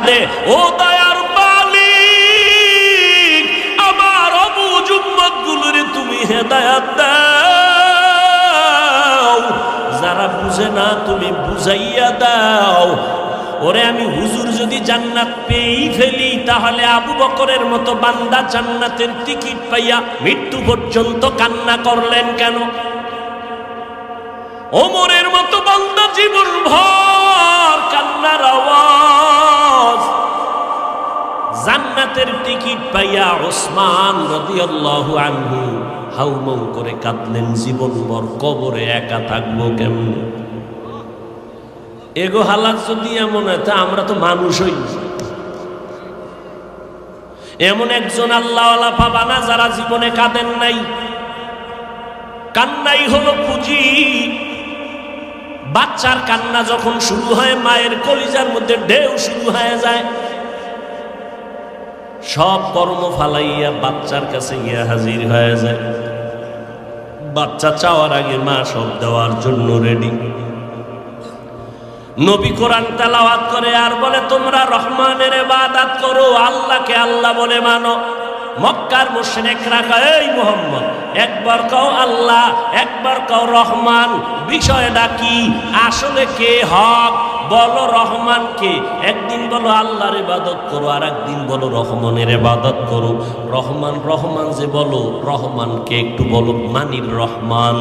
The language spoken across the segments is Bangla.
দে। ও দয়ার মালিক, আমার অবুঝ উম্মতগুলোরে তুমি হেদায়েত দাও, যারা বুঝে না তুমি বুঝাইয়া দাও। ওরে আমি হুজুর যদি জান্নাত পেয়েই ফেলি, তাহলে আবু বকরের মতো বান্দা জান্নাতের টিকিট পাইয়া মৃত্যু পর্যন্ত কান্না করলেন কেন? ওমরের মতো বান্দা জীবন ভর কান্নার আওয়াজ, জান্নাতের টিকিট পাইয়া ওসমান রাদিয়াল্লাহু আনহু হাউমাউ করে কাঁদলেন, জীবনভর কবরে একা থাকবো কেমনে? এগো হালাত যদি এমন হয়, তা আমরা তো মানুষ হই। এমন একজন আল্লাহওয়ালা পাবা না যারা জীবনে কাঁদেন নাই। কান্নাই হলো পুঁজি। বাচ্চার কান্না যখন শুরু হয়, মায়ের কলিজার মধ্যে ঢেউ শুরু হয়ে যায়, সব কর্ম ফালাইয়া বাচ্চার কাছে গিয়া হাজির হয়ে যায়। বাচ্চা চাওয়ার আগে মা সব দেওয়ার জন্য রেডি। নবী কোরআন তেলাওয়াত করে আর বলে, তোমরা রহমানের ইবাদত করো, আল্লাহকে আল্লাহ বলে মানো। মক্কার মুশরিকরা কয়, এই মুহাম্মদ, একবার কও আল্লাহ, একবার কও রহমান, বিষয়টা কি? আসলে কে হক বলো, রহমান কে? একদিন বলো আল্লাহর ইবাদত করো, আর একদিন বলো রহমানের ইবাদত করো। রহমান রহমান যে বলো, রহমানকে একটু বলো, মানির রহমান।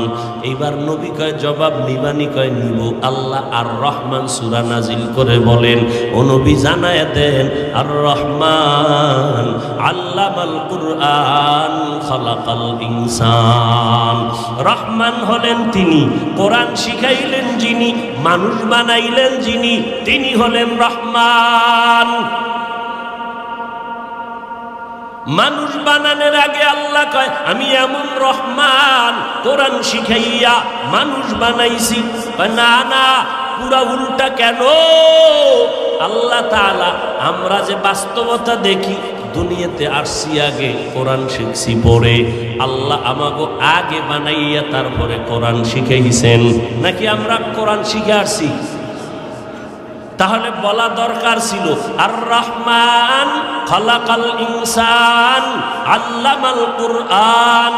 এইবার নবী কয় জবাব নিবানি? কয় নিব। আল্লাহ আর রহমান সূরা নাজিল করে বলেন, ও নবী জানায় দেন, আর রহমান আল্লামাল কুরআন খালাকাল ইনসান। রহমান হলেন তিনি, কোরআন শিখাইলেন যিনি, মানুষ বানাইলেন যিনি, তিনি হলেন রহমান। মানুষ বানানোর আগে আল্লাহ কয়, আমি এমন রহমান, কোরআন শিখাইয়া মানুষ বানাইছি। না না, পুরা উল্টা। কেন? আল্লাহ তাআলা, আমরা যে বাস্তবতা দেখি, দুনিয়াতে আসছি আগে, কোরআন শিখছি পরে। আল্লাহ আমাকে আগে বানাইয়া তারপরে কোরআন শিখাইছেন, নাকি আমরা কোরআন শিখে আসছি? তাহলে বলা দরকার ছিল, আর রহমান খালাকাল ইনসান আল্লামাল কুরআন।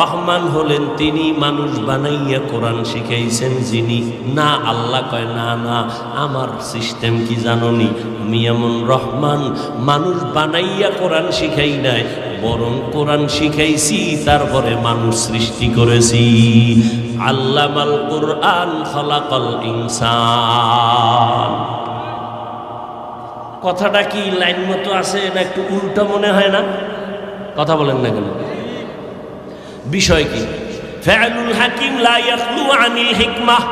রহমান হলেন তিনি, মানুষ বানাইয়া কোরআন শিখাইছেন যিনি। না, আল্লাহ কয় না না, আমার সিস্টেম কি জানোনি? আমি এমন রহমান, মানুষ বানাইয়া কোরআন শিখাই নাই, বরং কোরআন শিখাইছি তারপরে মানুষ সৃষ্টি করেছি। আল্লামাল কুরআন খালাকাল ইনসান। কথাটা কি লাইন মতো আছে না একটু উল্টো মনে হয় না? কথা বলেন না কেন? বিষয় কি? ফাআলুল হাকিম লা ইয়াখলু আনিল হিকমাহ।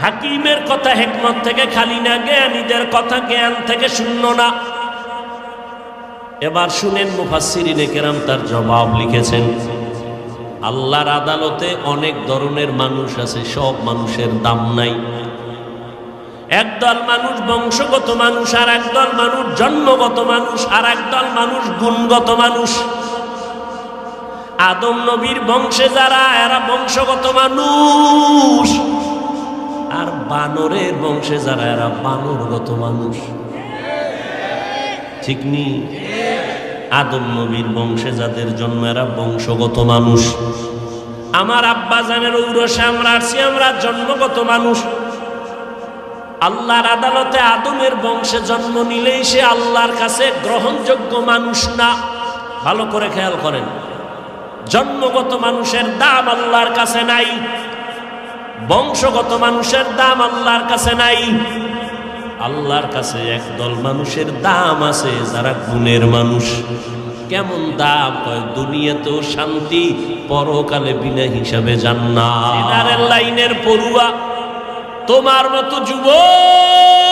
হাকিমের কথা হিকমত থেকে খালি না, জ্ঞানীদের কথা জ্ঞান থেকে শূন্য না। এবার শুনেন, মুফাসসিরিনে কেরাম তার জবাব লিখেছেন। আল্লাহর আদালতে অনেক ধরনের মানুষ আছে, সব মানুষের দাম নাই। একদল মানুষ বংশগত মানুষ, আর একদল মানুষ জন্মগত মানুষ, আর একদল মানুষ গুণগত মানুষ। আদম নবীর বংশে যারা, এরা বংশগত মানুষ, আর বানরের বংশে যারা, এরা বানরগত মানুষ। ঠিক নি? আদম নবীর বংশে যাদের জন্ম, এরা বংশগত মানুষ। আমার আব্বা জানের ঔরসে আমরা আসছি, আমরা জন্মগত মানুষ। আল্লাহর আদালতে আদমের বংশে জন্ম নিলেই সে আল্লাহর কাছে গ্রহণযোগ্য মানুষ না। ভালো করে খেয়াল করেন, জন্মগত মানুষের দাম আল্লাহর কাছে নাই, বংশগত মানুষের দাম আল্লাহর কাছে নাই। আল্লাহর কাছে একদল মানুষের দাম আছে, যারা গুণের মানুষ। কেমন দাম? কয় দুনিয়াতেও শান্তি, পরকালে বিনা হিসাবে জান্নাত। লাইনের পড়ুয়া তোমার মতো যুবক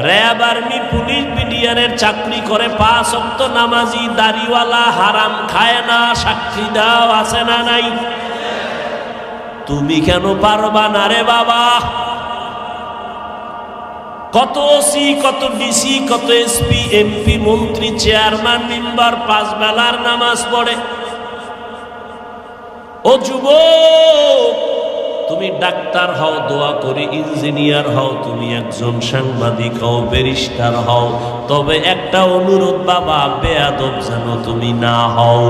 র‍্যাব, আর্মি, পুলিশ, বিডিআরের চাকরি করে, 5 ওয়াক্ত নামাজি, দাড়িওয়ালা, হারাম খায় না, সাক্ষী দাও, আছে না নাই? তুমি কেন পারবা না রে বাবা? কত ওসি, কত ডিসি, কত এসপি, এমপি, মন্ত্রী, চেয়ারম্যান, মেম্বার 5 বেলার নামাজ পড়ে। ও যুবক, তুমি ডাক্তার হও, দোয়া করি ইঞ্জিনিয়ার হও, তুমি একজন সাংবাদিক হও, ব্যারিস্টার হও, তবে একটা অনুরোধ বাবা, বেয়াদব যেন তুমি না হও।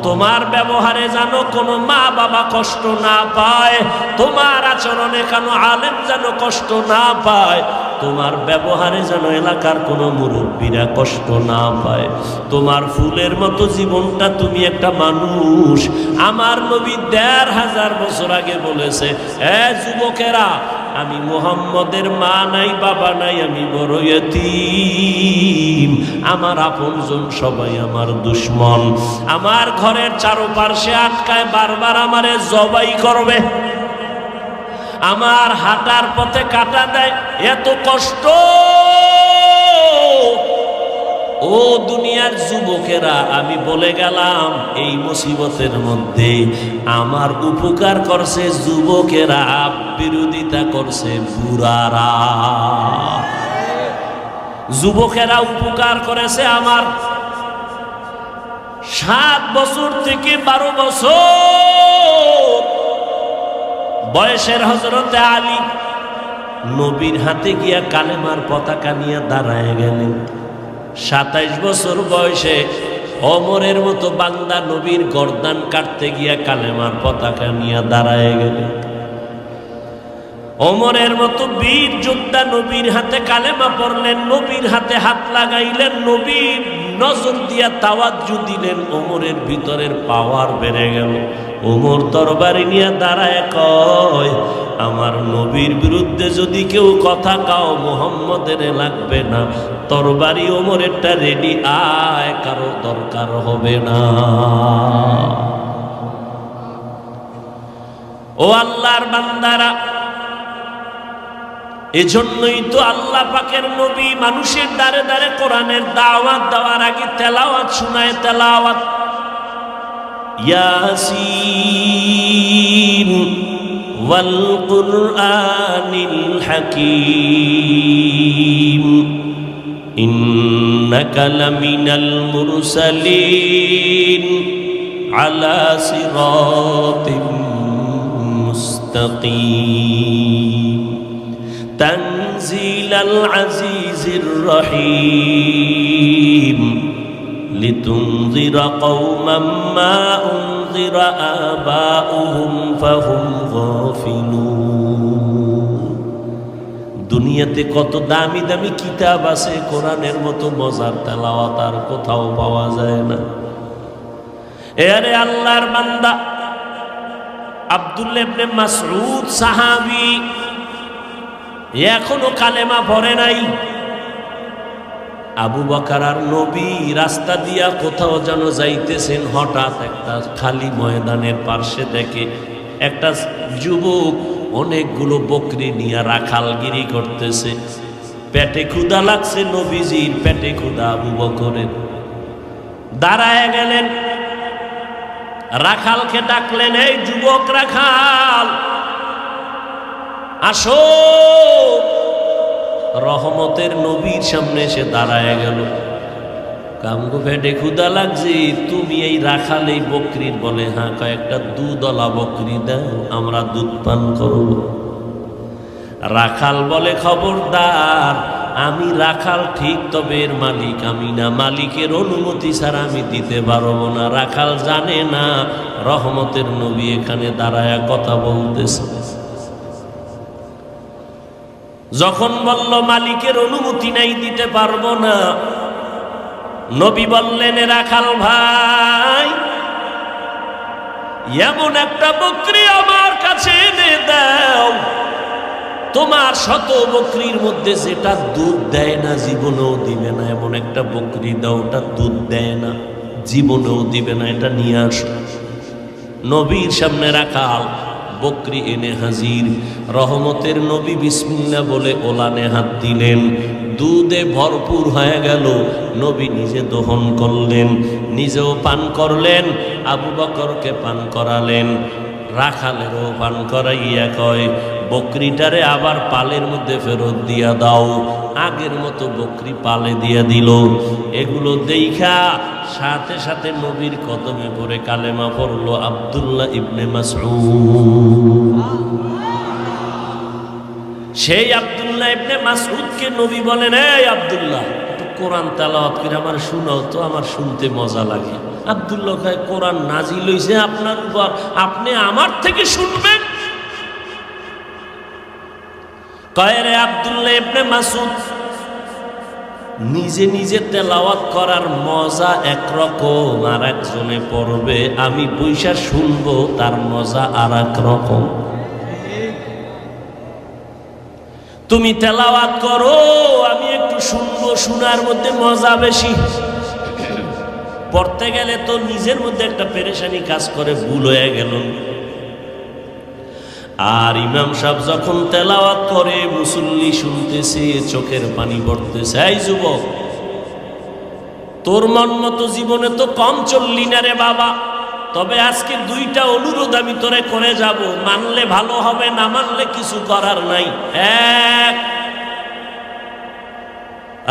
তোমার ব্যবহারে যেন কোনো মা বাবা কষ্ট না পায়, তোমার আচরণে কোনো আলেম যেন কষ্ট না পায়, তোমার ব্যবহারে যেন এলাকার কোনো মুরব্বীরা কষ্ট না পায়। তোমার ফুলের মতো জীবনটা, তুমি একটা মানুষ। আমার নবী ১৫০০ বছর আগে বলেছে, এ যুবকেরা, আমি মুহাম্মদের মা নাই, বাবা নাই, আমি বড় ইয়তীম, আমার আপনজন সবাই আমার দুশমন, আমার ঘরের চারপাশে আটকায়, বারবার আমারে জবাই করবে, আমার হাঁটার পথে কাটা দেয়, এত কষ্ট। ও দুনিয়ার যুবকেরা, আমি বলে গেলাম এই মুসিবতের মধ্যে আমার উপকার করছে যুবকেরা, বিরোধিতা করছে বুড়ারা। যুবকেরা উপকার করেছে আমার। 7 বছর থেকে 12 বছর বয়সের হযরতে আলী নবীর হাতে গিয়া কালেমার পতাকা নিয়ে দাঁড়ায় গেলেন। 27 বছর বয়সে ওমরের মতো বান্দা নবীর গর্দান কাটতে গিয়া কালেমার পতাকা নিয়ে দাঁড়ায় গেলেন। ওমরের মতো বীর যোদ্ধা নবীর হাতে কালেমা পড়লেন, নবীর হাতে হাত লাগাইলেন, নবীর নজর দিয়া তাওয়াজ্জু দিলেন, ওমরের ভিতরের পাওয়ার বেড়ে গেল। ওমর তরবারি নিয়ে দাঁড়ায় কয়, আমার নবীর বিরুদ্ধে যদি কেউ কথা কাও, মুহাম্মদের লাগবে না, তরবারি ওমরেরটা রেডি, আয়, কারো দরকার হবে না। ও আল্লাহর বান্দারা, এজন্যই তো আল্লাহ পাকের নবী মানুষের দ্বারে দ্বারে কোরআনের দাওয়াত দেওয়ার আগে তেলাওয়াত শোনায়। তেলাওয়াত, ইয়াসিন ওয়াল কুরআনিল হাকীম ইন্নাকা লামিনাল মুরসালিন আলা সিরাতিম মুস্তাকিম তানজিলাল আজিজির রহিম লিতুনযিরা কওমান মা উনযিরা আবাউহুম ফাহুম গাফিলুন। দুনিয়াতে কত দামি দামি কিতাব আছে, কোরআনের মতো মজার তেলাওয়াত আর কোথাও পাওয়া যায় না। এরে আল্লাহর বান্দা, আব্দুল্লাহ ইবনে মাসউদ সাহাবী এখনো কালেমা পড়ে নাই। আবু বকর আর নবী রাস্তা দিয়া কোথাও যেন যাইতেছেন, হঠাৎ একটা খালি ময়দানের পার্শ্বে দেখে একটা যুবক অনেকগুলো বকরি নিয়ে রাখালগিরি করতেছে। পেটে ক্ষুধা লাগছে নবীজির, পেটে ক্ষুধা আবু বকরের। দাঁড়ায় গেলেন, রাখালকে ডাকলেন, এই যুবক রাখাল, আসো। রহমতের নবীর সামনে এসে দাঁড়ায় গেল। কামগো পেটে ক্ষুধা লাগছে, তুমি এই রাখাল এই বকরির? বলে হ্যাঁ। কয়েকটা দুধওয়ালা বকরি দাও, আমরা দুধ পান করব। রাখাল বলে, খবরদার, আমি রাখাল ঠিক, তবে এর মালিক আমি না, মালিকের অনুমতি ছাড়া আমি দিতে পারবো না। রাখাল জানে না রহমতের নবী এখানে দাঁড়ায় কথা বলতেছে। যখন বলল মালিকের অনুমতি নাই, দিতে পারবো না, নবী বললেন, রাখাল ভাই, এমন একটা বকরি আমার কাছে এনে দাও, তোমার শত বকরির মধ্যে যেটা দুধ দেয় না, জীবনেও দিবে না, এমন একটা বকরি দাও, ওটা দুধ দেয় না, জীবনেও দিবে না, এটা নিয়ে আসো। নবীর সামনে রাখাল বকরি এনে হাজির। রহমতের নবী বিসমিল্লাহ বলে ওলানে হাত দিলেন, দুধে ভরপুর হয়ে গেল। নবী নিজে দহন করলেন, নিজেও পান করলেন, আবু বকরকে পান করালেন, রাখালেরও পান করাইয়া কয়, বকরিটারে আবার পালের মধ্যে ফেরত দিয়া দাও। আগের মতো বকরি পালে দিয়া দিল। এগুলো দেখা সাথে সাথে নবীর কদমে পড়ে কালেমা পড়ল আব্দুল্লাহ ইবনে মাসউদ। সেই আব্দুল্লাহ ইবনে মাসউদকে নবী বলেন, এই আব্দুল্লাহ একটু কোরআন তেলাওয়াত করে আমার শোনাও তো, আমার শুনতে মজা লাগে। আব্দুল্লাহ কয়, কোরআন নাজিল হইছে আপনার উপর, আপনি আমার থেকে শুনবেন? কয়, রে আব্দুল্লাহ ইবনে মাসউদ, নিজে নিজে তেলাওয়াত করার মজা একরকম, আর একজনে পড়বে আমি বইসা শুনবো তার মজা আর এক রকম। তুমি তেলাওয়াত করো, আমি একটু শুনবো, শোনার মধ্যে মজা বেশি। পড়তে গেলে তো নিজের মধ্যে একটা পেরেশানি কাজ করে, ভুল হয়ে গেল। আর ইমাম সাহেব যখন তেলাওয়াত করে, মুসল্লি শুনতেছে, চোখের পানি পড়তেছে। এই যুবক, তোর মন মতো জীবনে তো কম চললি না রে বাবা, তবে আজকে দুইটা অনুরোধ আমি তোরে করে যাব, মানলে ভালো হবে, না মানলে কিছু করার নাই। এক,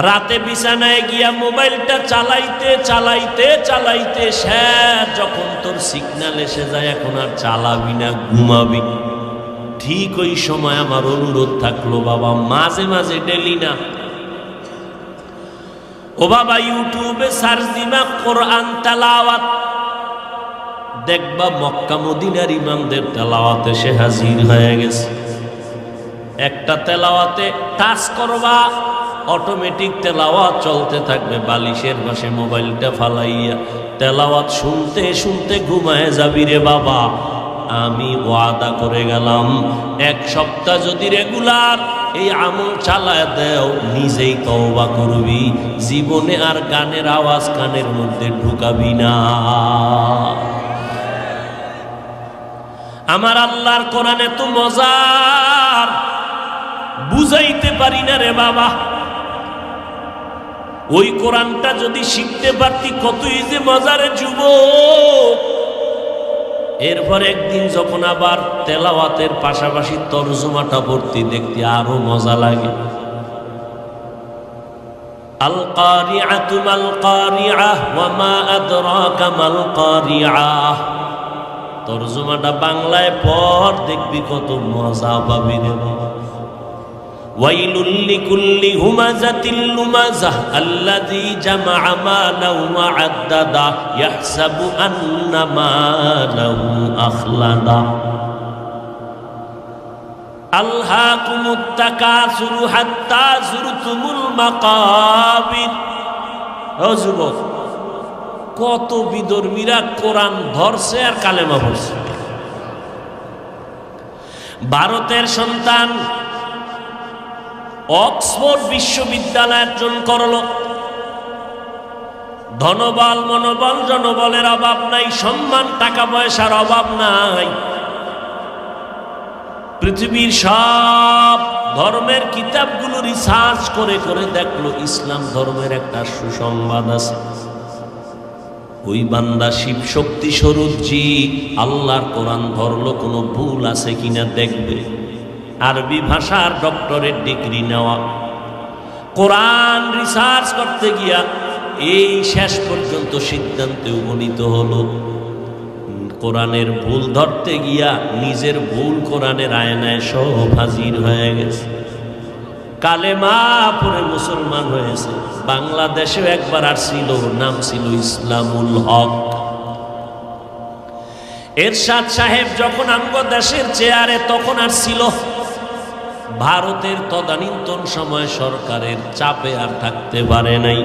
রাতে বিছানায় গিয়া মোবাইলটা চালাইতে চালাইতে চালাইতে শেষ, যখন তোর সিগন্যাল এসে যায় এখন আর চালাবি না, ঘুমাবি। ঠিক ওই সময় আমার অনুরোধ থাকলো, বাবা মাঝে মাঝে ডেলি না, ও বাবা ইউটিউবে সার্চ দিবা কোরআন তেলাওয়াত, দেখবা মক্কা মদিনার ইমামদের তেলাওয়াতে সে হাজির হয়ে গেছে। একটা তেলাওয়াতে টাচ করবা, অটোমেটিক তেলাওয়াত চলতে থাকবে, বালিশের পাশে মোবাইলটা ফালাইয়া তেলাওয়াত শুনতে শুনতে ঘুমায় যাবি রে বাবা। আমি ওয়াদা করে গেলাম, এক সপ্তাহ যদি রেগুলার এই আমল চালায় দেও, নিজেই তওবা করবি, জীবনে আর গানের আওয়াজ কানের মধ্যে ঢুকাবি না। আমার আল্লাহর কোরআন এত মজার, বুঝাইতে পারি না রে বাবা। ওই কোরআনটা যদি শিখতে পারতি কতই যে মজারে যুবক। এরপর একদিন যখন আবার তেলাওয়াতের পাশাপাশি তরজমাটা পড়তে দেখতে আরো মজা লাগে। আল কারিআতু মাল কারিআহ ওয়া মা আদরাকা মাল কারিআহ, তরজমাটা বাংলায় পড়, দেখবি কত মজা পাবি রে বাবা। ওয়াইলুল লিকুল্লি হুমাযাতিল লুমাযাহ আল্লাযী জামাআ মালাহু ওয়া আদ্দাদা ইয়াহসাবু আন্না মালাহু আখলাদা। আলহাকুমুত তাকাসুরু হাত্তা যুরতুমুল মাকাবির। ও যুবক, কত বিধর্মীরা কোরআন ধরছে আর কালেমা পড়ছে। ভারতের সন্তান অক্সফোর্ড বিশ্ববিদ্যালয় অর্জন করল, ধনবল মনোবল জনবলের অভাব নাই, সম্মান টাকা পয়সার অভাব নাই। পৃথিবীর সব ধর্মের কিতাবগুলো রিসার্চ করে করে দেখলো ইসলাম ধর্মের একটা সুসংবাদ আছে। ওই বান্দা শিব শক্তি স্বরূপজি আল্লাহর কোরআন ধরলো, কোনো ভুল আছে কিনা দেখবে। আরবি ভাষার ডক্টরেট ডিগ্রি নেওয়া, কোরআন রিসার্চ করতে গিয়া এই শেষ পর্যন্ত সিদ্ধান্তে উপনীত হলো, কোরআনের ভুল ধরতে গিয়া নিজের ভুল কোরআনের আয়নায় সব হাজির হয়ে গেছে। কালেমা পড়ে মুসলমান হয়েছে। বাংলাদেশেও একবার আসছিল, নাম ছিল ইসলামুল হক। এরশাদ সাহেব যখন আমগো দেশের চেয়ারে তখন আসছিল, ভারতের তদানীন্তন সময় সরকারের চাপে আর থাকতে পারে নাই।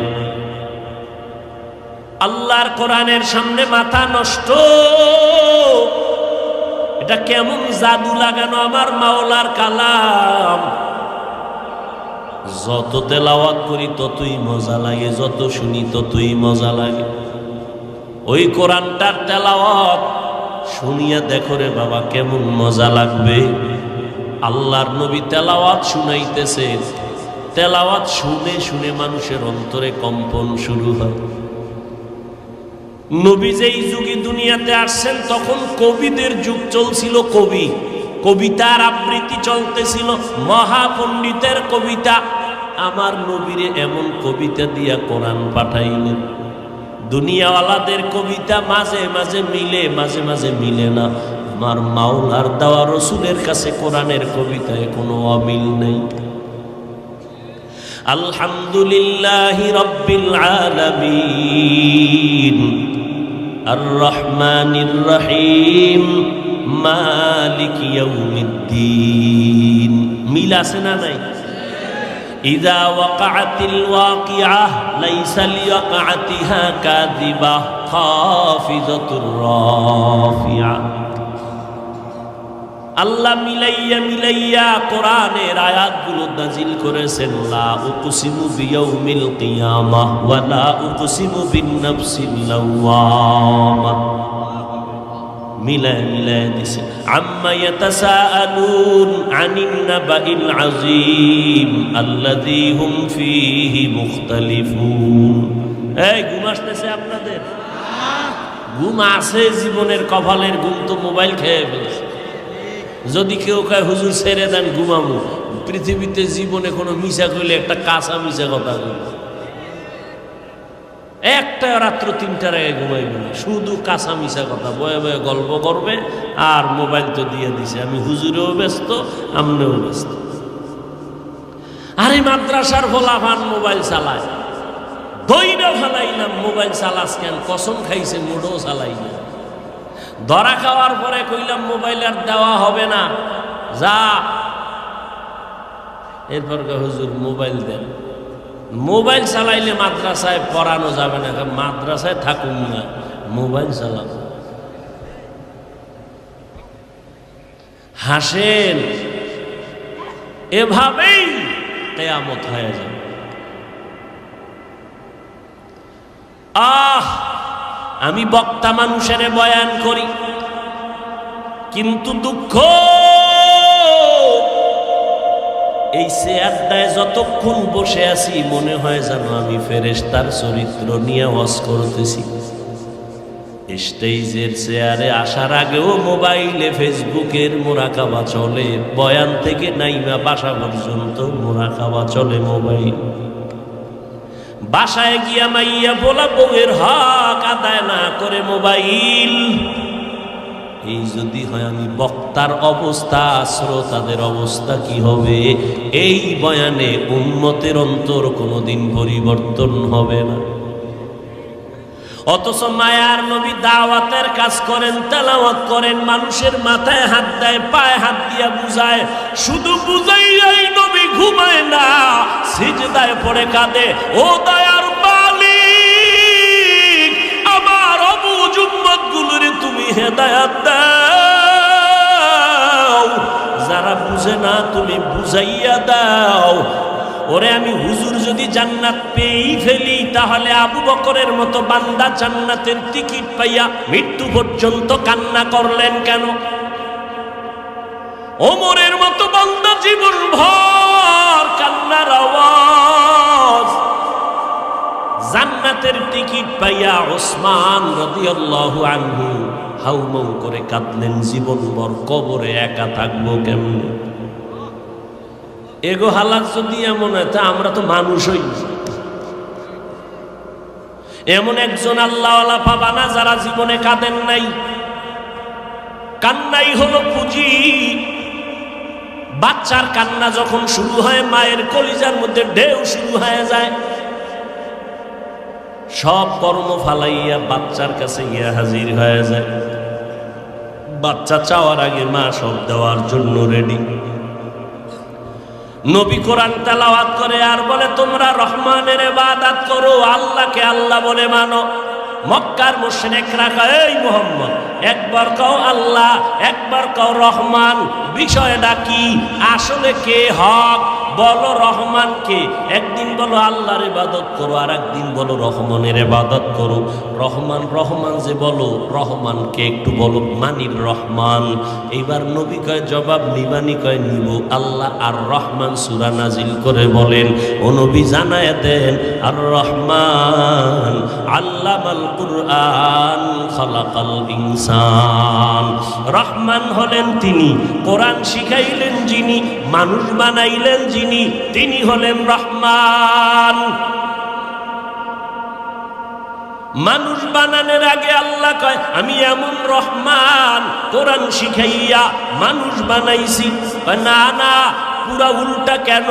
আল্লাহর কোরআনের সামনে মাথা নষ্ট, এটা কেমন জাদু লাগানো আমার মাওলার কালাম। যত তেলাওয়াত করি ততই মজা লাগে, যত শুনি ততই মজা লাগে। ওই কোরআনটার তেলাওয়াত শুনিয়া দেখো রে বাবা কেমন মজা লাগবে। আল্লাহর নবী তেলাওয়াত শুনাইতেছে, তেলাওয়াত শুনে শুনে মানুষের অন্তরে কম্পন শুরু হয়। নবী যেই যুগে দুনিয়াতে আসছেন তখন কবিদের যুগ চলছিল, কবিতার আবৃত্তি চলতেছিল, মহাপণ্ডিতের কবিতা। আমার নবীরে এমন কবিতা দিয়া কোরআন পাঠাইলেন, দুনিয়াওয়ালাদের কবিতা মাঝে মাঝে মিলে, মাঝে মাঝে মিলে না। আমার মাওলার দেওয়া রসুলের কাছে কোরআনের কবিতায় কোনো অমিল নেই। আলহামদুলিল্লাহি রাব্বিল আলামিন আর রহমানির রহিম মালিক ইয়াউমিদ্দিন। মিল আছে না নাই? ইযা ওয়াকাআতিল ওয়াকিআহ লাইসা লিওয়াকাআতিহা কাযিবাহ খাফিযাতুর রাফিআ। আল্লাহ মিলাইয়া মিলাইয়া কোরআনের আয়াতগুলো নাজিল করেছেন। লা উকসিমু বিয়াউমিল কিয়ামাহ ওয়া লা উকসিমু বিন-নাফসিল লাওয়ামা। মিলায় মিলায় দিছে। আম্মা ইয়াতাসাআলুন আনিন নাবাইল আযীম আল্লাযী হুম ফীহি মুখতালিফুন। এই ঘুম আসতেছে আপনাদের? ঘুম আছে জীবনের কপালের ঘুম তো মোবাইল খেয়ে ফেলছে। যদি কেউ কয় হুজুর ছেড়ে দেন ঘুমামু, পৃথিবীতে জীবনে কোনো মিশা কইলে একটা কাঁচা মিশা কথা কইল। একটা রাত্র 3টার আগে ঘুমাইবে না, শুধু কাঁচা মিশা কথা বয়ে বয়ে গল্প করবে। আর মোবাইল তো দিয়ে দিছে, আমি হুজুরেও ব্যস্ত, আমনেও ব্যস্ত। আরে মাদ্রাসার ফলাফান মোবাইল চালায়, দইরা ফেলাইলাম মোবাইল চালাস কেন? কসম খাইছে মোডও চালাই না। ধরা খাওয়ার পরে কইলাম মোবাইল আর দেওয়া হবে না, যা। এরপর হুজুর মোবাইল দেন। মোবাইল চালাইলে মাদ্রাসায় পড়ানো যাবে না, মাদ্রাসায় থাকুন না, মোবাইল চালান। হাসেন, এভাবেই কিয়ামত হয়ে যাবে। আমি বক্তা মানুষের বয়ান করি, কিন্তু দুঃখ এই চেয়ারটায় যতক্ষণ বসে আছি মনে হয় যেন আমি ফেরেশতার চরিত্র নিয়ে ওয়াজ করতেছি। স্টেজের চেয়ারে আসার আগেও মোবাইলে ফেসবুকের মোরাকাবা চলে, বয়ান থেকে নাইমা বাসা পর্যন্ত মোরাকাবা চলে মোবাইল। বাসায় গিয়া মাইয়া বলা বউয়ের হক আদায় না করে মোবাইল। এই যদি হয় আমি বক্তার অবস্থা, শ্রোতাদের অবস্থা কি হবে? এই বয়ানে উম্মতের অন্তর কোনোদিন পরিবর্তন হবে না। অথচ মায়ার নবী দাওয়াতের কাজ করেন, তেলাওয়াত করেন, মানুষের মাথায় হাত দেয়, পায়ে হাত দিয়া বুঝায়। শুধু বুঝাইয়াই নবী ঘুমায় না, সিজদায় পড়ে কাঁদে, ও দয়ার মালিক, আমার অবুঝ উম্মতগুলোরে তুমি হেদায়েত দাও, যারা বুঝে না তুমি বুঝাইয়া দাও। ওরে আমি হুজুর যদি জান্নাত পেয়েই ফেলি, তাহলে আবু বকরের মতো বান্দা জান্নাতের টিকিট পাইয়া মৃত্যু পর্যন্ত কান্না করলেন কেন? ওমরের মতো বান্দা জীবন ভর কান্নার আওয়াজ। জান্নাতের টিকিট পাইয়া ওসমান রাদিয়াল্লাহু আনহু হাউমাউ করে কাঁদলেন জীবনভর, কবরে একা থাকবো কেমনে? এগো হালাত যদি এমন হয়, তা আমরা তো মানুষই। এমন একজন আল্লাহওয়ালা পাবা না যারা জীবনে কাঁদেন নাই। কান্নাই হলো পুঁজি। বাচ্চার কান্না যখন শুরু হয়, মায়ের কলিজার মধ্যে ঢেউ শুরু হয়ে যায়। সব কর্ম ফালাইয়া বাচ্চার কাছে গিয়া হাজির হয়ে যায়। বাচ্চা চাওয়ার আগে মা সব দেওয়ার জন্য রেডি। নবী কোরআন তেলাওয়াত করে আর বলে, তোমরা রহমানের ইবাদত করো, আল্লাহকে আল্লাহ বলে মানো। মক্কার মুশরিকরা কয়, এই মুহাম্মদ, একবার কও আল্লাহ, একবার কও রহমান, বিষয়টা কি? আসলে কে হক? বলো রহমান কে? একদিন বলো আল্লাহর ইবাদত করো, আর একদিন বলো রহমানের ইবাদত করো। রহমান রহমান যে বলো, রহমান কে একটু বলো। মানির রহমান। এইবার নবী কয় জবাব নিবানি? কয় নিব। আল্লাহ আর রহমান সূরা নাজিল করে বলেন, ও নবী জানায় দেন, আর রহমান আল্লামাল কুরআন খালাকাল ইনসান। রহমান হলেন তিনি, কোরআন শিখাইলেন যিনি, মানুষ বানাইলেন যিনি, তিনি হলেন রহমান। মানুষ বানানোর আগে আল্লাহ কয় আমি এমন রহমান, কোরআন শিখাইয়া মানুষ বানাইছি। না না, পুরা উল্টা। কেন?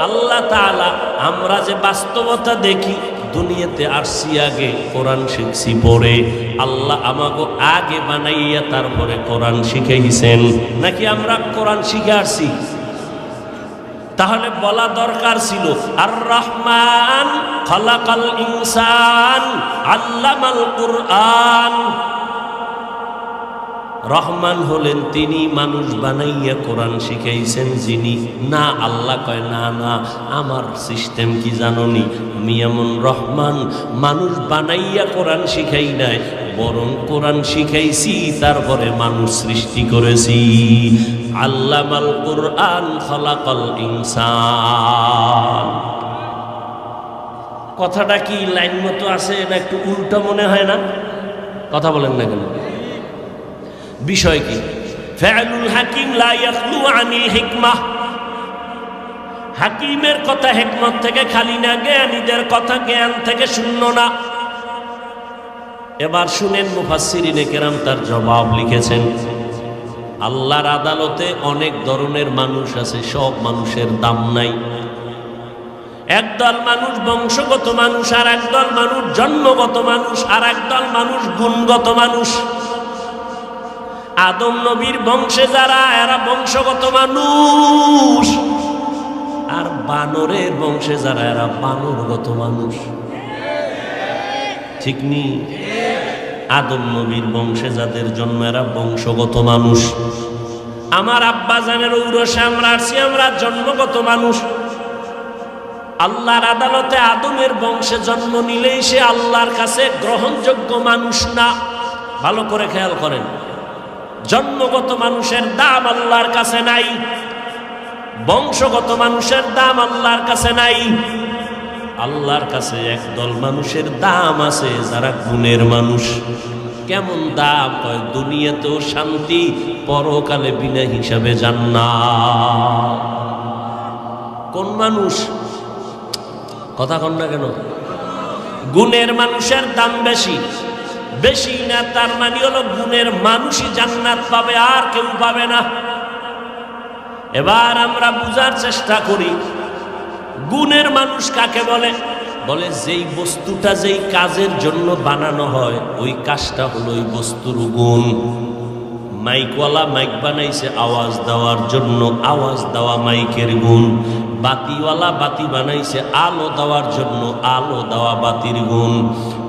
আল্লাহ তাআলা আমরা যে বাস্তবতা দেখি, দুনিয়াতে আসছি আগে, কোরআন শিখছি পরে। আল্লাহ আমাকে আগে বানাইয়া তারপরে কোরআন শিখাইছেন, নাকি আমরা কোরআন শিখে আসছি? তাহলে বলা দরকার ছিল আর রহমান খালাকাল ইনসান আল্লামাল কুরআন। রহমান হলেন তিনি, মানুষ বানাইয়া কোরআন শিখাইছেন যিনি। না, আল্লাহ কয় না না, আমার সিস্টেম কি জানোনি? আমি এমন রহমান, মানুষ বানাইয়া কোরআন শিখাই নাই, বরং কোরআন শিখাইছি তারপরে মানুষ সৃষ্টি করেছি। আল্লামাল কুরআন খালাকাল ইনসান। কথাটা কি লাইন মতো আছে না একটু উল্টা মনে হয় না? কথা বলেন না কেন? বিষয় কি? ফাআলুল হাকিম লা ইয়াখলু আনিল হিকমাহ। হাকিমের কথা হিকমত থেকে খালি না, জ্ঞানীদের কথা জ্ঞান থেকে শূন্য না। এবার শুনেন, মুফাসসিরিনে কেরাম তার জবাব লিখেছেন। আল্লাহর আদালতে অনেক ধরনের মানুষ আছে, সব মানুষের দাম নাই। একদল মানুষ বংশগত মানুষ, আর একদল মানুষ জন্মগত মানুষ, আর একদল মানুষ গুণগত মানুষ। আদম নবীর বংশে যারা, এরা বংশগত মানুষ, আর বানরের বংশে যারা, এরা বানরগত মানুষ। ঠিক নি? আদম নবীর বংশে যাদের জন্ম, এরা বংশগত মানুষ। আমার আব্বা জানের ঔরসে আমরা আসছি, আমরা জন্মগত মানুষ। আল্লাহর আদালতে আদমের বংশে জন্ম নিলেই সে আল্লাহর কাছে গ্রহণযোগ্য মানুষ না। ভালো করে খেয়াল করেন, জন্মগত মানুষের দাম আল্লাহর কাছে নাই, বংশগত মানুষের দাম আল্লাহর কাছে নাই। আল্লাহর কাছে একদল মানুষের দাম আছে, যারা গুণের মানুষ। কেমন দাম? হয় দুনিয়াতেও শান্তি, পরকালে বিনা হিসাবে জান্নাত। কোন মানুষ? কথা কন না কেন? গুণের মানুষের দাম বেশি। বেশি না তার মানে হলো গুণের মানুষই জান্নাত পাবে, আর কেউ পাবে না। এবার আমরা বুঝার চেষ্টা করি, গুণের মানুষ কাকে বলে? বলে যেই বস্তুটা যেই কাজের জন্য বানানো হয়, ওই কাজটা হলো ওই বস্তুর গুণ। মাইকওয়ালা মাইক বানাইছে আওয়াজ দেওয়ার জন্য, আওয়াজ দেওয়া মাইকের গুণ। বাতিওয়ালা বাতি বানাইছে আলো দেওয়ার জন্য, আলো দেওয়া বাতির গুণ।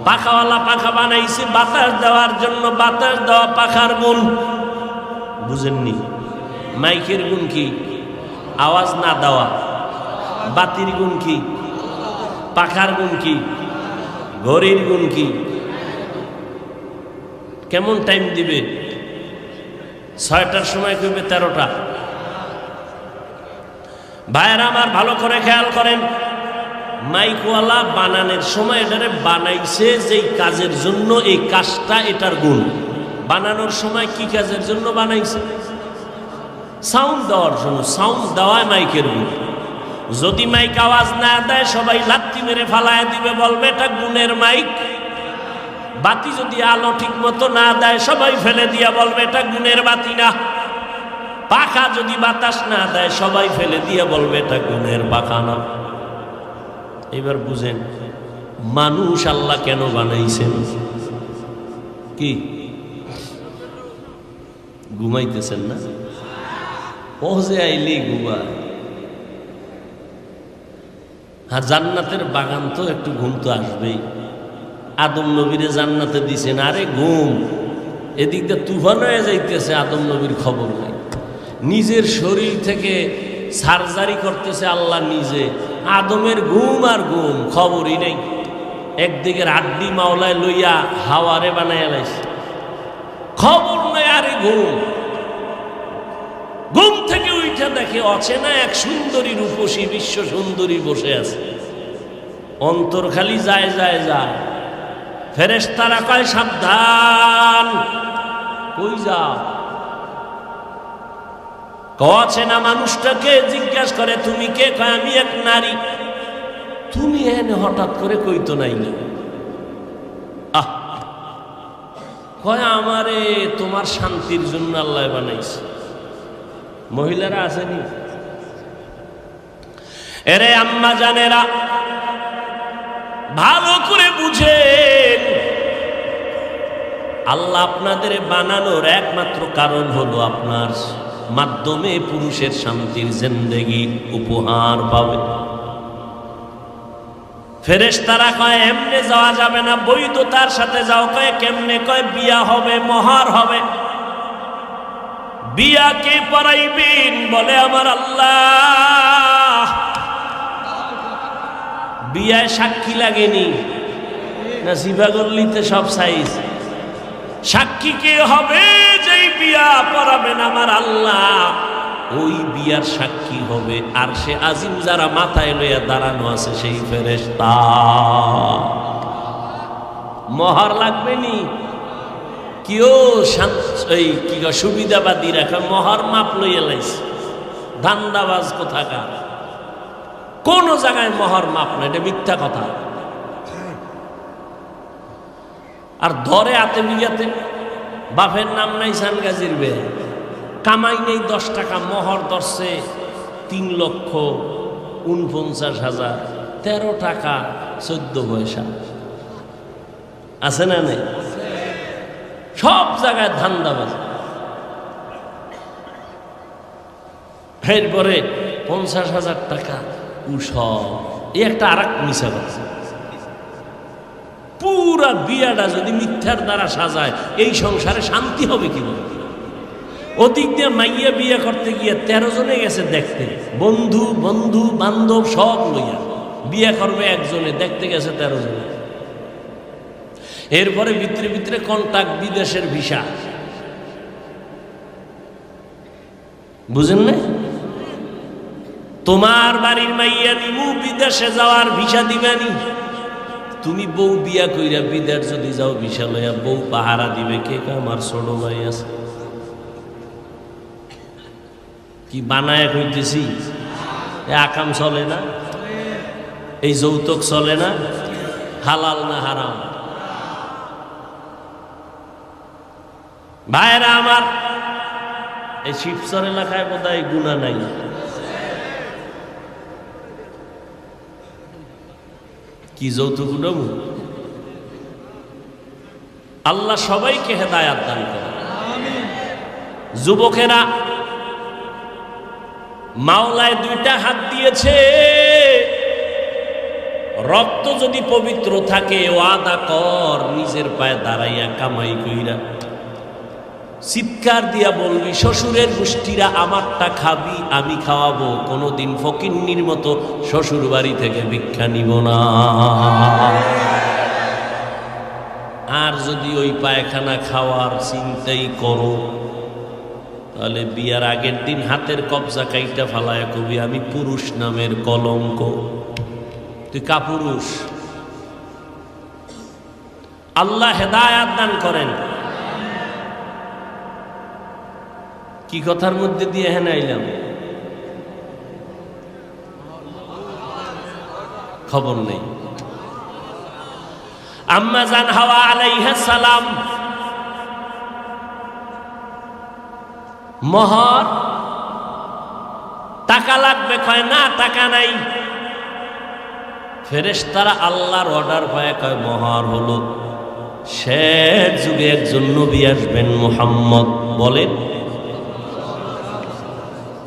পাখাওয়ালা পাখা বানাইছে বাতাস দেওয়ার জন্য, বাতাস দেওয়া পাখার গুণ। বুঝেননি? মাইকের গুণ কি? আওয়াজ না দেওয়া। বাতির গুণ কি? পাখার গুণ কি? ঘড়ির গুণ কি? কেমন টাইম দিবে? 6টার সময় কইবে 13টা। ভাইয়েরা আমার, ভালো করে খেয়াল করেন, মাইকওয়ালা বানানোর সময় এটারে বানাইছে যেই কাজের জন্য, এই কাজটা এটার গুণ। বানানোর সময় কি কাজের জন্য বানাইছে? সাউন্ড দেওয়ার জন্য। সাউন্ড দেওয়ায় মাইকের গুণ। যদি মাইক আওয়াজ না দেয়, সবাই লাত্তি মেরে ফালায় দিবে, বলবে এটা গুণের মাইক। বাতি যদি আলো ঠিক মতো না দেয়, সবাই ফেলে দিয়া বলবে এটা গুণের বাতি না। পাখা যদি বাতাস না দেয়, সবাই ফেলে দিয়ে বলবে এটা গুণের পাখা না। এবার বুঝেন, মানুষ আল্লাহ কেন বানাইছেন? কি ঘুমাইতেছেন না? পৌঁছে আইলি ঘুমায়। হ্যাঁ, জান্নাতের বাগান তো একটু ঘুম তো আসবেই। আদম নবীরে জান্নাতে দিছেন, আরে ঘুম। এদিক দিয়ে তুফান হয়ে যাইতেছে, আদম নবীর খবর নেই। নিজের শরীর থেকে সার্জারি করতেছে আল্লাহ নিজে। আদমের ঘুম আর ঘুম, খবরই নেই। একদিকে আড্ডি মাওলায় লইয়া হাওয়ারে বানাইয়া লাইছে, খবর নেই। আরে ঘুম। ঘুম থেকে উঠে দেখে অচেনা এক সুন্দরী রূপসী বিশ্ব সুন্দরী বসে আছে। অন্তর খালি যায় যায় যায়। ফেরেশতারা কয় সাবধান, কই যাও? অচেনা মানুষটাকে জিজ্ঞাসা করে তুমি কে? কয় আমি এক নারী। তুমি এনে হঠাৎ করে কইতো নাই, কয় আমারে তোমার শান্তির জন্য আল্লাহ বানাইছে। মহিলারা আসেনি? এরে আম্মা জানেরা, ভালো করে বুঝেন, আল্লাহ আপনাদের বানানোর একমাত্র কারণ হলো আপনার মাধ্যমে পুরুষের শান্তির জিন্দেগি উপহার পাবে। ফেরেশতারা কয় এমনে যাওয়া যাবে না, বৈধতার সাথে যাও। কয় কেমনে? কয় বিয়া হবে, মোহর হবে। বিয়া কে পড়াইবেন? বলে আমার আল্লাহ। বিয়ায় সাক্ষী লাগেনি না? জিবাগল্লিতে সব সাইজ। সাক্ষী কে হবে? যেই বিয়া পড়াবেন আমার আল্লাহ, ওই বিয়ার সাক্ষী হবে আর সে আজিম যারা মাথায় লইয়া দাঁড়ানো আছে সেই ফেরেশতা। মোহর লাগবে নি? কেউ কি সুবিধাবাদী রাখা মোহর মাপ লইয়া লাইছে। ধান্দাবাজ কোথাকার, কোন জায়গায় মোহর মাপ না, এটা মিথ্যা কথা। আর ধরে আতে বিয়াতে বাপের নাম নাই সানগাজির বে, কামাই নেই 10 টাকা, মোহর ধরছে 3,49,000, 13 টাকা 14 পয়সা। আছে না নেই? সব জায়গায় ধান্দাবাজ। এরপরে 50,000 টাকা উসব, এই একটা আর এক মিশা কথা। পুরা বিয়াটা যদি মিথ্যার দ্বারা সাজায়, এই সংসারে শান্তি হবে কিভাবে? ওদিক দিয়ে মাইয়া বিয়ে করতে গিয়ে 13 জনে গেছে দেখতে, বন্ধু বন্ধু বান্ধব সব লইয়া। বিয়ে করবে একজনে, দেখতে গেছে 13 জনে। এরপরে ভিতরে ভিতরে কন্টাক্ট, বিদেশের ভিসা। বুঝেন না? তোমার বাড়ির মাইয়া নিমু, বিদেশে যাওয়ার ভিসা দিবানি। তুমি বউ বিয়া কইরা বিদেশ যদি যাও ভিসা লইয়া, বউ পাহারা দিবে কে? আমার ছোট ভাই আছে। কি বানায় কইতেছি? আকাম চলে না? এই যৌতুক চলে না? হালাল না হারাম? ভাইরা আমার, এই শিবচর এলাকায় বোধহয় গুনাহ নাই। কি যৌতুক নেব? আল্লাহ সবাইকে হেদায়াত দান করে। যুবকেরা, মাওলায় 2টা হাত দিয়েছে। রক্ত যদি পবিত্র থাকে, ওয়াদা কর নিজের পায়ে দাঁড়াইয়া কামাই কইরা চিৎকার দিয়া বলবি, শ্বশুরের গোষ্ঠীরা আমারটা খাবি, আমি খাওয়াবো। কোনোদিন ফকিন্নির মতো শ্বশুর বাড়ি থেকে ভিক্ষা নিব না। আর যদি ওই পায়খানা খাওয়ার চিন্তাই করো, তাহলে বিয়ার আগের দিন হাতের কবজা কাইটা ফালায় কবি, আমি পুরুষ নামের কলঙ্ক। তুই কাপুরুষ। আল্লাহ হেদায়াত দান করেন। কি কথার মধ্যে দিয়ে হেনে আইলাম খবর নেই। আম্মা জান হাওয়া আলাইহিস সালাম মোহর টাকা লাগবে, কয় না টাকা নাই। ফেরেশতারা আল্লাহর অর্ডার পায়, কয় মোহর হলো। শেষ যুগে একজন নবী আসবেন, মুহাম্মদ বলেন,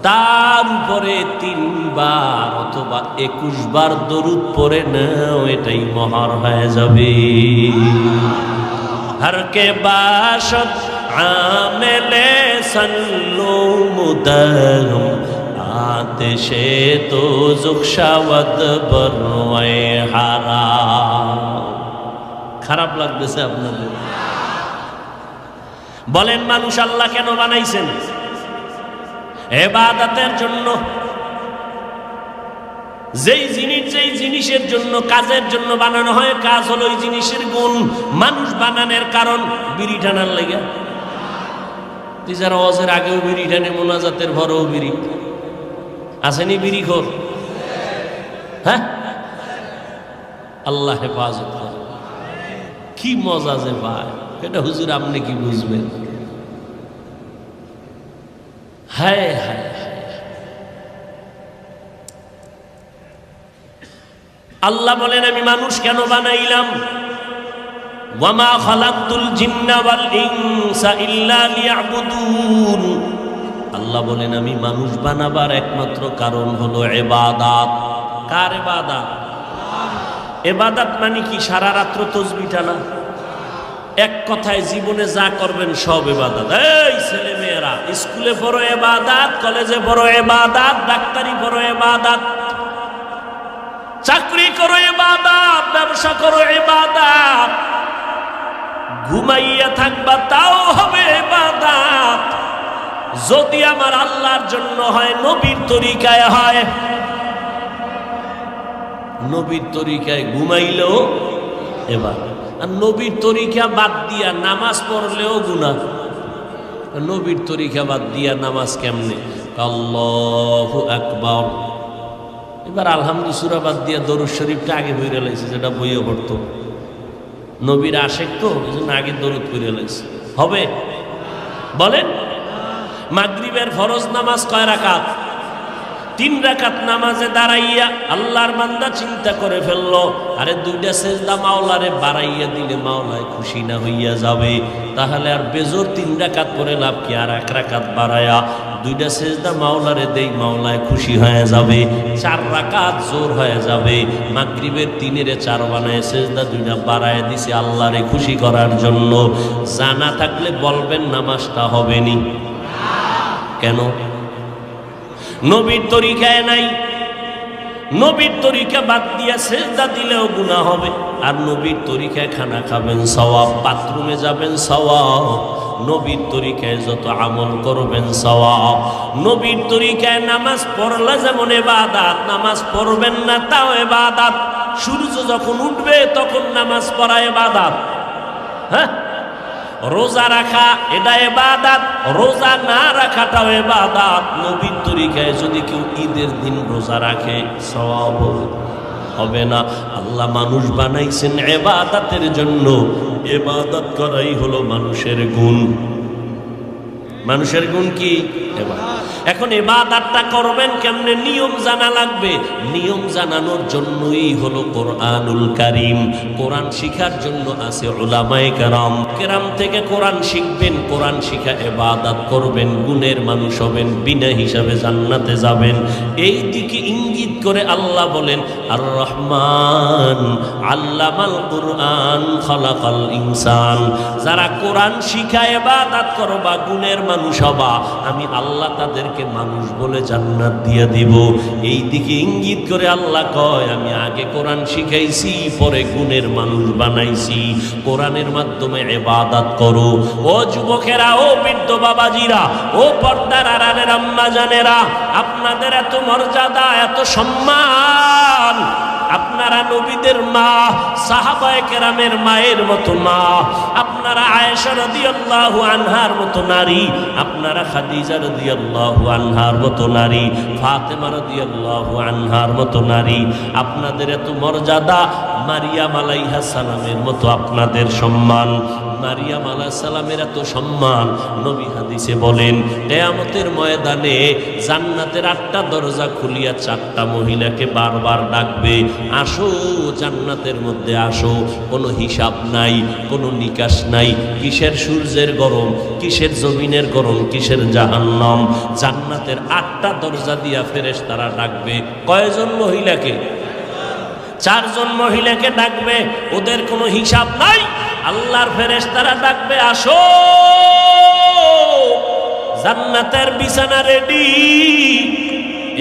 তার উপরে 3 বার অথবা 21 বার দরুদ পড়ে নাও, এটাই মোহর হয়ে যাবে। হর কে বাশত আমেলে সল্লু মুদম, আতেশে তো জুকশাওয়াত বরওয়ে হারাম। খারাপ লাগতেছে আপনাদের? বলেন, মানুষ আল্লাহ কেন বানাইছেন? ইবাদতের জন্য। যেই জিনিসের জন্য, কাজের জন্য বানানো হয়, কাজ হলো ওই জিনিসের গুণ। মানুষ বানানোর কারণ বিড়ি টানার লেগে। তুই যারা ওয়াজের আগেও বিড়ি টানে, মোনাজাতের ভরেও বিড়ি। আসেনি বিড়ি খোর? হ্যাঁ, আল্লাহ হেফাজত করে। কি মজা যে ভাই, এটা হুজুর আপনি কি বুঝবেন? হায় হায়, আল্লাহ বলেন আমি মানুষ কেন বানাইলাম? ওয়ামা খালাকতুল জিন্না ওয়াল ইনসা ইল্লা লিয়াবুদুন। আল্লাহ বলেন আমি মানুষ বানাবার একমাত্র কারণ হলো ইবাদত। কার ইবাদত? ইবাদত মানে কি? সারা রাত্র তাসবিহ টানা, এক কথায় জীবনে যা করবেন সব ইবাদত। এই ছেলে মেয়েরা স্কুলে পড়ো ইবাদত, কলেজে পড়ো ইবাদত, ডাক্তারি পড়ো ইবাদত, চাকরি করো ইবাদত, ব্যবসা করো ইবাদত, ঘুমাইয়া থাকবা তাও হবে ইবাদত। যদি আমার আল্লাহর জন্য হয়, নবীর তরিকায় হয়, নবীর তরিকায় ঘুমাইলেও ইবাদত। আর নবীর তরিকা বাদ দিয়া নামাজ পড়লেও গুনাহ। নবীর তরিকা বাদ দিয়া নামাজ কেমনে? আল্লাহু আকবার। এবার আলহামদুলিল্লাহ সূরা বাদ দিয়া দরুদ শরীফটা আগে পড়ে লাইছে, যেটা বইয়ে পড়তো। নবীর আশেক তো, এজন্য আগে দরুদ পড়ে লাইছে। হবে? বলেন। মাগরিবের ফরজ নামাজ কয় রাকাত? 3 রাকাত নামাজে দাঁড়াইয়া আল্লাহর বান্দা চিন্তা করে ফেললো, আরে 2টা সেজদা মাওলারে বাড়াইয়া দিলে মাওলায় খুশি না হইয়া যাবে, তাহলে আর বেজোর 3 রাকাত পরে লাভ কি? আর 1 রাকাত বাড়ায়া 2টা সেজদা মাওলারে দেই, মাওলায় খুশি হয়ে যাবে। 4 রাকাত জোর হয়ে যাবে। মাগরিবের 3-এর 4 বানায় সেজদা 2টা বাড়ায় দিছে আল্লাহরে খুশি করার জন্য। জানা থাকলে বলবেন নামাজটা হবে নি। কেন? নবীর তরিকায় নাই। নবীর তরিকা বাদ দিয়া সেজদা দিলেও গুনাহ হবে। আর নবীর তরিকায় খানা খাবেন সওয়াব, বাথরুমে যাবেন সওয়াব। নবীর তরিকায় যত আমল করবেন সওয়াব। নবীর তরিকায় নামাজ পড়লে যেমন ইবাদত, নামাজ পড়বেন না তাও ইবাদত। সূর্য যখন উঠবে তখন নামাজ পড়া ইবাদত। হ্যাঁ, রোজা রাখা এটা ইবাদত, রোজা না রাখাটাও ইবাদত। নবীর তরিকায় যদি কেউ ঈদের দিন রোজা রাখে সওয়াব হবে না। আল্লাহ মানুষ বানাইছেন ইবাদতের জন্য। ইবাদত করাই হলো মানুষের গুণ। মানুষের গুণ কি? এখন ইবাদতটা করবেন কেমনে? নিয়ম জানা লাগবে। নিয়ম জানানোর জন্যই হলো কোরআনুল কারীম। কোরআন শিখার জন্য আছে উলামায়ে কেরাম। কেরাম থেকে কোরআন শিখবেন, কোরআন শিখা ইবাদত করবেন, গুণের মানুষ হবেন, বিনা হিসাবে জান্নাতে যাবেন। এই দিকে ইঙ্গিত করে আল্লাহ বলেন আর রহমান আল্লামাল কুরআন খালাকাল ইনসান। যারা কোরআন শিখা ইবাদত করবা, গুণের মানুষ হবা, আমি আল্লাহ তাদেরকে মানুষ বলে জান্নাত দিয়ে দিব। এই দিকে ইঙ্গিত করে আল্লাহ কয় আমি আগে কোরআন শিখাইছি, পরে গুণের মানুষ বানাইছি। কোরআনের মাধ্যমে ইবাদত করো। ও যুবকেরা, ও বৃদ্ধ বাবাজিরা, ও পর্দার আড়ালের আম্মা জানেরা, আপনাদের এত মর্যাদা, এত সম্মান। আপনারা নবীদের মা, সাহাবায়ে কেরামের মায়ের মতো মা। আপনারা আয়েশা রাদিয়াল্লাহু আনহার মতো নারী, আপনারা খাদিজা রাদিয়াল্লাহু আনহার মতো নারী, ফাতেমা রাদিয়াল্লাহু আনহার মতো নারী। আপনাদের এত মর্যাদা। মারিয়াম আলাইহিস সালামের মতো আপনাদের সম্মান। মারিয়াম আলাইহিস সালামের এত সম্মান। নবী হাদিসে বলেন কিয়ামতের ময়দানে জান্নাতের 8টা দরজা খুলিয়া 4টা মহিলাকে বারবার ডাকবে, আসো জান্নাতের মধ্যে আসো। কোনো হিসাব নাই, কোনো নিকাশ নাই। কিসের সূর্যের গরম, কিসের জমিনের গরম, কিসের জাহান্নাম। জান্নাতের 8টা দরজা দিয়া ফেরেশতারা ডাকবে। কয়জন মহিলাকে? 4 জন মহিলাকে ডাকবে। ওদের কোনো হিসাব নাই। আল্লাহর ফেরেশতারা ডাকবে, আসো জান্নাতের বিছানা রেডি।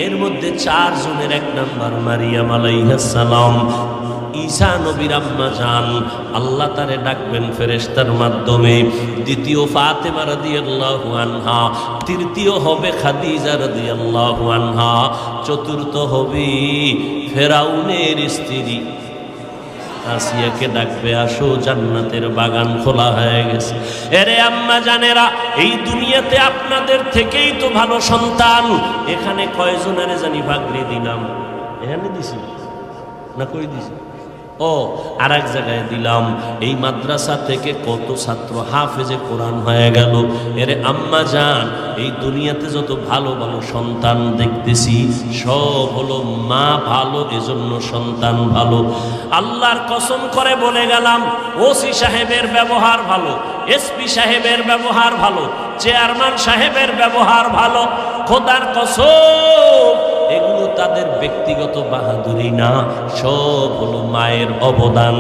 এর মধ্যে 4 জনের 1 নাম্বার মারিয়াম আলাইহিস সালাম, ঈসা নবীর আম্মা জান। আল্লাহ তারে ডাকবেন ফেরেশতার মাধ্যমে। দ্বিতীয় ফাতেমা রাদিয়াল্লাহু আনহা, তৃতীয় হবে খাদিজা রাদিয়াল্লাহু আনহা, চতুর্থ হবে ফেরাউনের স্ত্রী আসিয়াকে ডাকবে, আসো জান্নাতের বাগান খোলা হয়ে গেছে। এরে আম্মা জানেরা, এই দুনিয়াতে আপনাদের থেকেই তো ভালো সন্তান। এখানে কয়জনের জানি ভাগরি দিলাম? এখানে দিছি না কই দিছি? ও আর এক জায়গায় দিলাম, এই মাদ্রাসা থেকে কত ছাত্র হাফেজে কোরআন হয়ে গেল। এরে আম্মা জান, এই দুনিয়াতে যত ভালো ভালো সন্তান দেখতেছি সব হলো মা ভালো, এজন্য সন্তান ভালো। আল্লাহর কসম করে বলে গেলাম, ওসি সাহেবের ব্যবহার ভালো, এসপি সাহেবের ব্যবহার ভালো, চেয়ারম্যান সাহেবের ব্যবহার ভালো। খোদার কসম, এগুলো তাদের ব্যক্তিগত বাহাদুরি না, সব হলো মায়ের অবদান।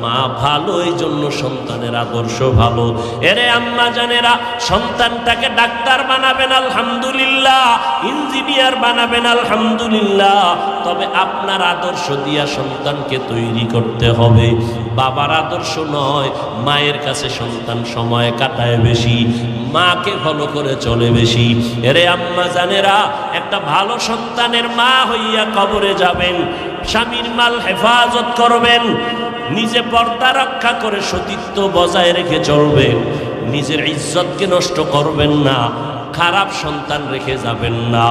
মা ভালো, এই জন্য সন্তানের আদর্শ ভালো। এরে আম্মা জানেরা, সন্তানটাকে ডাক্তার বানাবেন আলহামদুলিল্লাহ, ইঞ্জিনিয়ার বানাবেন আলহামদুলিল্লাহ, তবে আপনার আদর্শ দিয়া সন্তানকে তৈরি করতে হবে। বাবার আদর্শ নয়। মায়ের কাছে সন্তান সময় কাটায় বেশি, মাকে ফলো করে চলে বেশি। এরে আম্মা জানেরা, একটা ভালো সন্তানের মা হইয়া কবরে যাবেন, স্বামীর মাল হেফাজত করবেন, নিজে পর্দা রক্ষা করে সতীত্ব বজায় রেখে চলবেন, নিজের ইজ্জতকে নষ্ট করবেন না, খারাপ সন্তান রেখে যাবেন না।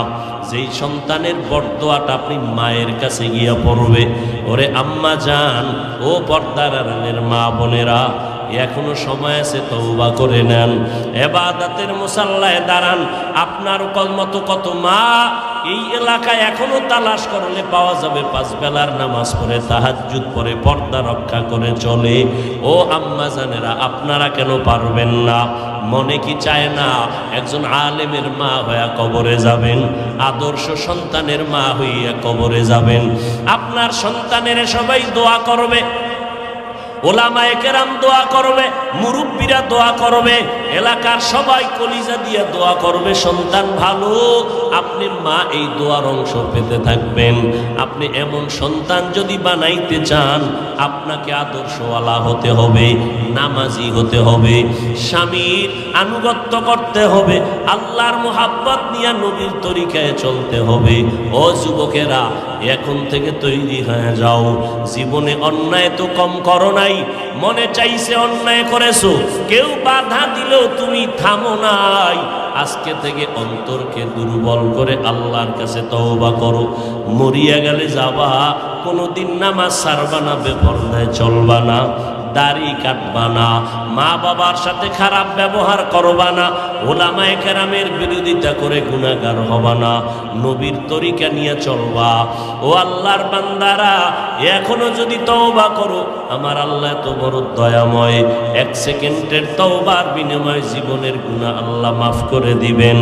যেই সন্তানের বরদোয়াটা আপনি মায়ের কাছে গিয়া পড়বে। ওরে আম্মা জান, ও পর্দার আড়ালের মা বোনেরা, এখনো সময় আছে, তওবা করে নেন, ইবাদতের মুসাল্লায় দাঁড়ান। আপনার মতো কত মা এই এলাকায় এখনো তালাশ করলে পাওয়া যাবে, 5 বেলার নামাজ পড়ে, তাহাজ্জুদ পড়ে, পর্দা রক্ষা করে চলে। ও আম্মা জানেরা, আপনারা কেন পারবেন না? মনে কি চায় না একজন আলেমের মা হইয়া কবরে যাবেন, আদর্শ সন্তানের মা হইয়া কবরে যাবেন? আপনার সন্তানের সবাই দোয়া করবে, ওলামায়ে কেরাম দোয়া করবে, মুরব্বীরা দোয়া করবে, এলাকার সবাই কলিজা দিয়ে দোয়া করবে, সন্তান ভালো। আপনি মা এই দোয়ার অংশ পেতে থাকবেন। আপনি এমন সন্তান যদি বানাইতে চান, আপনাকে আদর্শওয়ালা হতে হবে, নামাজি হতে হবে, স্বামীর আনুগত্য করতে হবে, আল্লাহর মুহাব্বত নিয়ে নবীর তরিকায় চলতে হবে। ও যুবকেরা, এখন থেকে তৈরি হয়ে যাও। জীবনে অন্যায় তো কম করো নাই, মনে চাইছে অন্যায় করেছো, কেউ বাধা দিলেও তুমি থামো নাই। আজকে থেকে অন্তরকে দুর্বল করে আল্লাহর কাছে তওবা করো। মরিয়া গেলে যাবা, কোনোদিন নামাজ ছাড়বা না, বেপরদায় চলবা না, দাড়ি কাটবা না, মা বাবার সাথে খারাপ ব্যবহার করবা না, ওলামায়ে কেরামের বিরোধিতা করে গুনাহগার হবা না, নবীর তরিকা নিয়ে চলবা। ও আল্লাহর বান্দারা, এখনো যদি তওবা করো, আমার আল্লাহ এত বড় দয়াময়, 1 সেকেন্ডের তওবার বিনিময়ে জীবনের গুনাহ আল্লাহ মাফ করে দিবেন।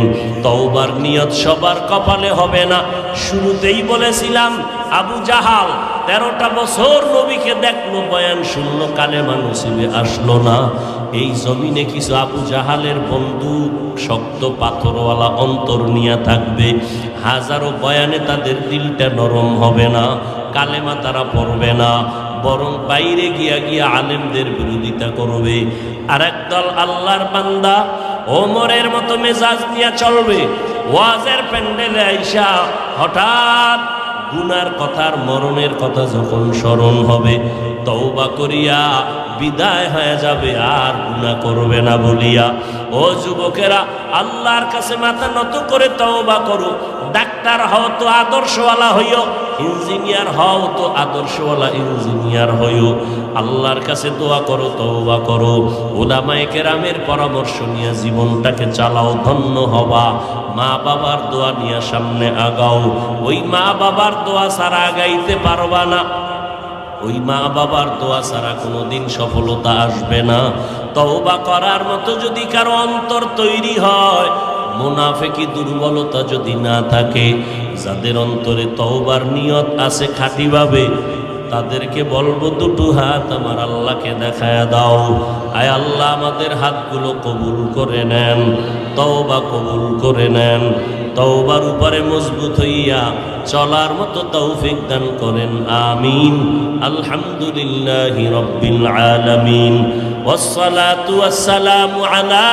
তওবার নিয়ত সবার কপালে হবে না। শুরুতেই বলেছিলাম, আবু জাহাল 13টা বছর নবীকে দেখলো, বয়ান শুনলো, কালেমা নসিবে আসলো না। এই জমিনে কিছু আবু জাহালের বন্ধু শক্ত পাথরওয়ালা অন্তর নিয়ে থাকবে, হাজারো বয়ানে তাদের দিলটা নরম হবে না, কালেমা তারা পড়বে না, বরং বাইরে গিয়া গিয়া আলেমদের বিরোধিতা করবে। আর একদল আল্লাহর বান্দা ওমরের মতো মেজাজ নিয়ে চলবে। ওয়াজের প্যান্ডেলে আইসা হঠাৎ গুনার কথার, মরণের কথা যখন স্মরণ হবে, তওবা করিয়া বিদায় হয়ে যাবে, আর গুনাহ করবে না বলিয়া। ও যুবকেরা, আল্লাহর কাছে মাথা নত করে তওবা করো। ডাক্তার হও তো আদর্শওয়ালা হইও, ইঞ্জিনিয়ার হও তো আদর্শওয়ালা ইঞ্জিনিয়ার হইও। আল্লাহর কাছে দোয়া করো, তওবা করো, উলামায়ে কেরামের পরামর্শ নিয়ে জীবনটাকে চালাও, ধন্য হবা। মা বাবার দোয়া নিয়ে সামনে আগাও। ওই মা বাবার দোয়া ছাড়া আগাইতে পারবা না, ওই মা বাবার দোয়া ছাড়া কোনোদিন সফলতা আসবে না। তওবা করার মতো যদি কারো অন্তর তৈরি হয়, মুনাফিকি দুর্বলতা যদি না থাকে, যাদের অন্তরে তওবার নিয়ত আছে খাঁটিভাবে, তাদেরকে বলবো, দুটো হাত আমার আল্লাহকে দেখায়া দাও। আয় আল্লাহ, আমাদের হাতগুলো কবুল করে নেন, তওবা কবুল করে নেন, তওবার উপরে মজবুত হইয়া চলার মতো তৌফিক দান করেন। আমিন। আলহামদুলিল্লাহি রাব্বিল আলামিন, ওয়াসসালাতু ওয়াসসালামু আলা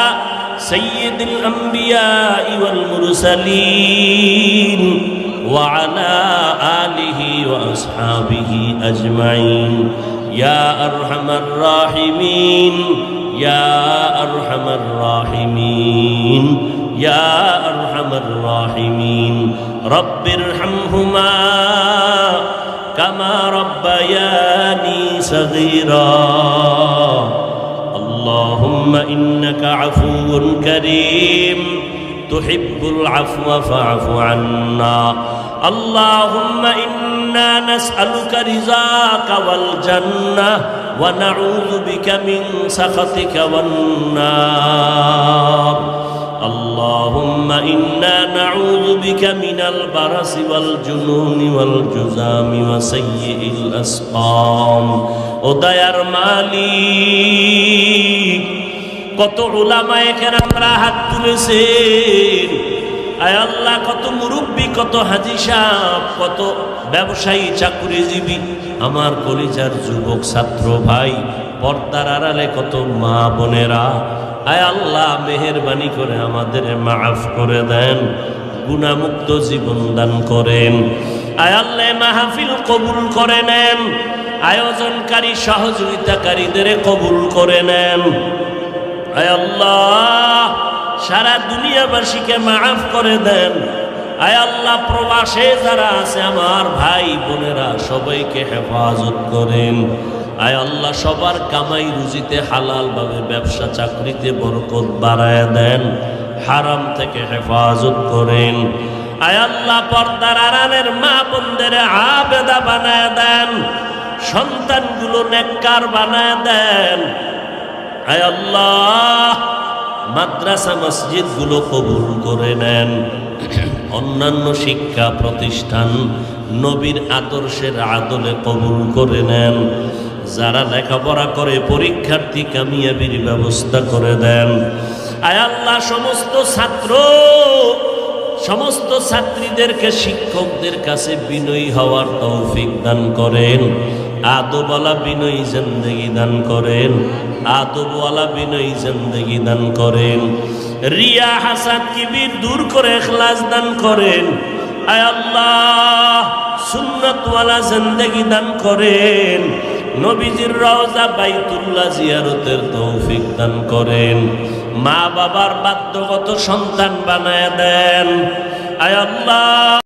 সাইয়্যিদিল আমবিয়াই ওয়াল মুরসালিন ওয়া আলা আলিহি ওয়া আসহাবিহি আজমাইন। ইয়া আরহামার রাহিমিন, ইয়া আরহামার রাহিমিন, ইয়া আরহামার রাহিমিন। রব্বিরহামহুমা কামা রাব্বায়ানি صغيرا اللهم إنك عفو كريم تحب العفو فاعف عنا اللهم إنا نسألك رضاك والجنة ونعوذ بك من سخطك والنار اللهم إنا نعوذ بك من البرص والجنون والجذام وسيء الأسقام ও দয়ার মালিক কত উলামায়ে কেরামরা হাত তুলেছেন আয় আল্লাহ কত মুরব্বী কত হাজী সাহেব কত ব্যবসায়ী চাকরিজীবী আমার কলিজার যুবক ছাত্র ভাই পর্দার আড়ালে কত মা বোনেরা আয় আল্লাহ মেহেরবানি করে আমাদের মাফ করে দেন গুনাহমুক্ত জীবন দান করেন আয় আল্লাহ মাহফিল কবুল করে নেন আয়োজনকারী সহযোগিতাকারীদের কবুল করে নেন আয় আল্লাহ সারা দুনিয়াবাসীকে মাফ করে দেন আয় আল্লাহ প্রবাসে যারা আছে আমার ভাই বোনেরা সবাইকে হেফাজত করেন আয় আল্লাহ সবার কামাই রুজিতে হালাল ভাবে ব্যবসা চাকরিতে বরকত বাড়ায় দেন হারাম থেকে হেফাজত করেন আয় আল্লাহ পর্দার আড়ালের মা বোনদের আবেদা বানায় দেন সন্তানগুলো নেককার বানায় দেন আয় আল্লাহ মাদ্রাসা মসজিদগুলো কবুল করে নেন অন্যান্য শিক্ষা প্রতিষ্ঠান নবীর আদর্শের আদলে কবুল করে নেন যারা লেখাপড়া করে পরীক্ষার্থী কামিয়াবির ব্যবস্থা করে দেন আয় আল্লাহ সমস্ত ছাত্রীদেরকে শিক্ষকদের কাছে বিনয়ী হওয়ার তৌফিক দান করেন আদবওয়ালা বিনয়ী জিন্দেগি দান করেন আদবওয়ালা বিনয়ী জিন্দেগি দান করেন রিয়া হাসাদ কিবির দূর করে ইখলাস দান করেন আয় আল্লাহ সুন্নাতওয়ালা জিন্দেগি দান করেন নবীজির রওজা বাইতুল্লাহ জিয়ারতের তৌফিক দান করেন মা বাবার বাধ্যগত সন্তান বানায় দেন আয় আল্লাহ